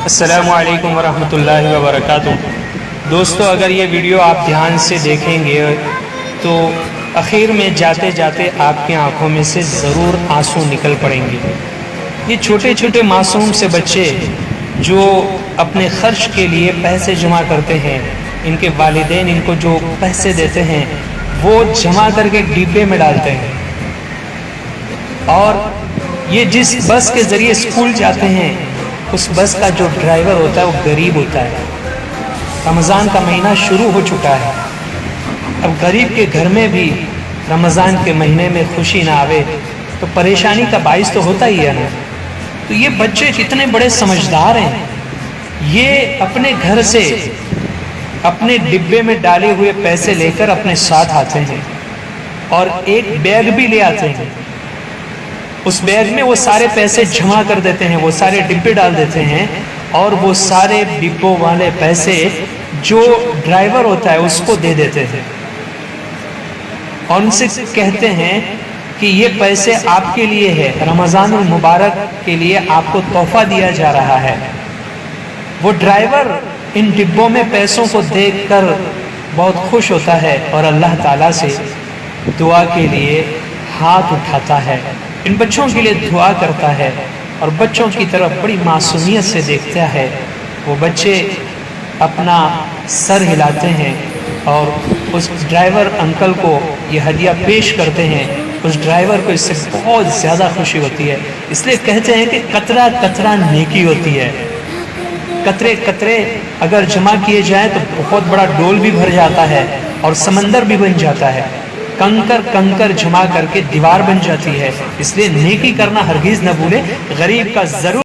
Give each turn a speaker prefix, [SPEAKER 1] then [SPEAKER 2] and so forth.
[SPEAKER 1] السلام علیکم ورحمۃ اللہ وبرکاتہ۔ دوستو، اگر یہ ویڈیو آپ دھیان سے دیکھیں گے تو اخیر میں جاتے جاتے آپ کی آنکھوں میں سے ضرور آنسو نکل پڑیں گے۔ یہ چھوٹے چھوٹے معصوم سے بچے جو اپنے خرچ کے لیے پیسے جمع کرتے ہیں، ان کے والدین ان کو جو پیسے دیتے ہیں وہ جمع کر کے ڈبے میں ڈالتے ہیں، اور یہ جس بس کے ذریعے اسکول جاتے ہیں اس بس کا جو ڈرائیور ہوتا ہے وہ غریب ہوتا ہے۔ رمضان کا مہینہ شروع ہو چکا ہے، اب غریب کے گھر میں بھی رمضان کے مہینے میں خوشی نہ آوے تو پریشانی کا باعث تو ہوتا ہی ہے نا۔ تو یہ بچے کتنے بڑے سمجھدار ہیں، یہ اپنے گھر سے اپنے ڈبے میں ڈالے ہوئے پیسے لے کر اپنے ساتھ آتے ہیں اور ایک بیگ بھی لے آتے ہیں۔ اس بیگ میں وہ سارے پیسے جمع کر دیتے ہیں، وہ سارے ڈبے ڈال دیتے ہیں، اور وہ سارے ڈبوں والے پیسے جو ڈرائیور ہوتا ہے اس کو دے دیتے ہیں، اور ان سے کہتے ہیں کہ یہ پیسے آپ کے لیے ہے، رمضان المبارک کے لیے آپ کو تحفہ دیا جا رہا ہے۔ وہ ڈرائیور ان ڈبوں میں پیسوں کو دیکھ کر بہت خوش ہوتا ہے اور اللہ تعالیٰ سے دعا کے لیے ہاتھ اٹھاتا ہے، ان بچوں کے لیے دعا کرتا ہے اور بچوں کی طرف بڑی معصومیت سے دیکھتا ہے۔ وہ بچے اپنا سر ہلاتے ہیں اور اس ڈرائیور انکل کو یہ ہدیہ پیش کرتے ہیں۔ اس ڈرائیور کو اس سے بہت زیادہ خوشی ہوتی ہے، اس لیے کہتے ہیں کہ قطرہ قطرہ نیکی ہوتی ہے۔ قطرے قطرے اگر جمع کیے جائیں تو بہت بڑا ڈول بھی بھر جاتا ہے اور سمندر بھی بن جاتا ہے۔ کنکر کنکر جمع کر کے دیوار بن جاتی ہے، اس لیے نیکی کرنا ہرگز نہ بھولے، غریب کا ضرور